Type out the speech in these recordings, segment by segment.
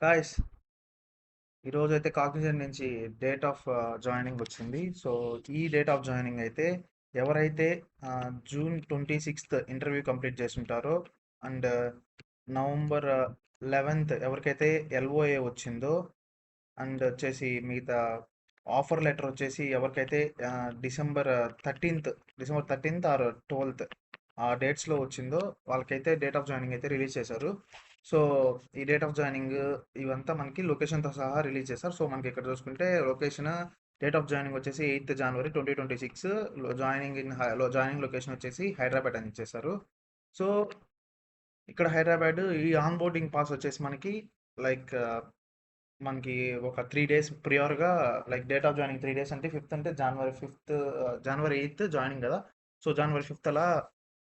Guys, ఈరోజైతే Cognizant నుంచి date of joining వచ్చింది. సో ఈ డేట్ ఆఫ్ జాయినింగ్ అయితే ఎవరైతే జూన్ 26th ఇంటర్వ్యూ కంప్లీట్ చేసి ఉంటారో అండ్ నవంబర్ 11th ఎవరికైతే ఎల్ఓఏ వచ్చిందో అండ్ వచ్చేసి మిగతా ఆఫర్ లెటర్ వచ్చేసి ఎవరికైతే December 13th December 13th are 12th ఆ డేట్స్లో వచ్చిందో వాళ్ళకైతే డేట్ ఆఫ్ జాయినింగ్ అయితే రిలీజ్ చేశారు. సో ఈ డేట్ ఆఫ్ జాయినింగ్ ఇవంతా మనకి లొకేషన్తో సహా రిలీజ్ చేశారు. సో మనకి ఇక్కడ చూసుకుంటే లొకేషన్ డేట్ ఆఫ్ జాయినింగ్ వచ్చేసి 8th January 2026. జాయినింగ్ లొకేషన్ వచ్చేసి హైదరాబాద్ అని ఇచ్చేసారు. సో ఇక్కడ హైదరాబాద్ ఈ ఆన్ బోర్డింగ్ పాస్ వచ్చేసి లైక్ మనకి ఒక 3 days ప్రియార్గా like date of joining 3 days అంటే 5th అంటే జనవరి 8th జాయినింగ్ కదా. సో జనవరి 5th అలా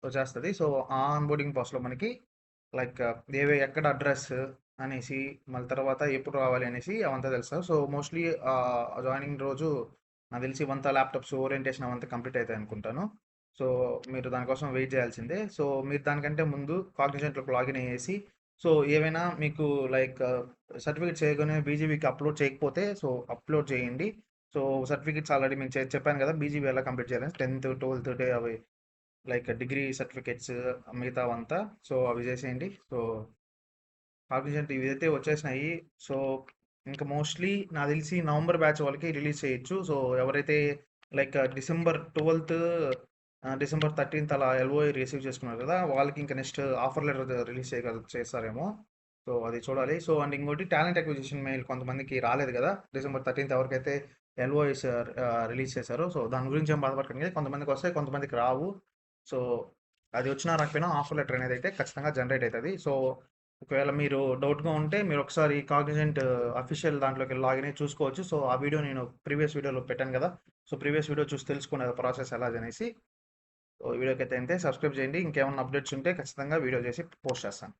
వచ్చేస్తుంది. సో ఆ ఆన్ బోర్డింగ్ పాస్లో మనకి లైక్ ఎక్కడ అడ్రస్ అనేసి మళ్ళీ తర్వాత ఎప్పుడు రావాలి అనేసి అవంతా తెలుస్తారు. సో మోస్ట్లీ జాయినింగ్ రోజు నాకు తెలిసి ఇవంతా ల్యాప్టాప్స్ ఓరియంటేషన్ అవంతా కంప్లీట్ అవుతాయి అనుకుంటాను. సో మీరు దానికోసం వెయిట్ చేయాల్సిందే. సో మీరు దానికంటే ముందు కాగ్నిజెంట్లోకి లాగిన్ అయ్యేసి సో ఏవైనా మీకు లైక్ సర్టిఫికేట్స్ చేయగానే బీజీబీకి అప్లోడ్ చేయకపోతే సో అప్లోడ్ చేయండి. సో సర్టిఫికేట్స్ ఆల్రెడీ నేను చెప్పాను కదా బీజీబీ ఎలా కంప్లీట్ చేయాలని 10th 12th డే అవి లైక్ డిగ్రీ సర్టిఫికేట్స్ మిగతావంతా సో అవి చేసేయండి. సో కాగ్నిజెంట్ ఇవైతే వచ్చేసినాయి. సో ఇంకా మోస్ట్లీ నాకు తెలిసి నవంబర్ బ్యాచ్ వాళ్ళకి రిలీజ్ చేయొచ్చు. సో ఎవరైతే లైక్ డిసెంబర్ 13th అలా ఎల్ఓఐ రిసీవ్ చేసుకున్నారు కదా వాళ్ళకి ఇంకా నెక్స్ట్ ఆఫర్ లెటర్ రిలీజ్ చేస్తారేమో. సో అది చూడాలి. సో అండ్ ఇంకోటి టాలెంట్ అక్విజిషన్ మెయిల్ కొంతమందికి రాలేదు కదా డిసెంబర్ 13th ఎవరికైతే ఎల్ఓఐస్ రిలీజ్ చేశారో సో దాని గురించి ఏం బాధపడకండి. కొంతమందికి వస్తాయి, కొంతమందికి రావు. సో అది వచ్చినా రాకపోయినా ఆఫర్ లెటర్ అనేది అయితే ఖచ్చితంగా జనరేట్ అవుతుంది. సో ఒకవేళ మీరు డౌట్గా ఉంటే మీరు ఒకసారి కాగ్నిజెంట్ అఫీషియల్ దాంట్లోకి లాగిన్ అయ్యి చూసుకోవచ్చు. సో ఆ వీడియో నేను ప్రీవియస్ వీడియోలో పెట్టాను కదా. సో ప్రీవియస్ వీడియో చూసి తెలుసుకునే ప్రాసెస్ ఎలా అనేసి. సో వీడియోకి అయితే సబ్స్క్రైబ్ చేయండి. ఇంకేమైనా అప్డేట్స్ ఉంటే ఖచ్చితంగా వీడియో చేసి పోస్ట్ చేస్తాను.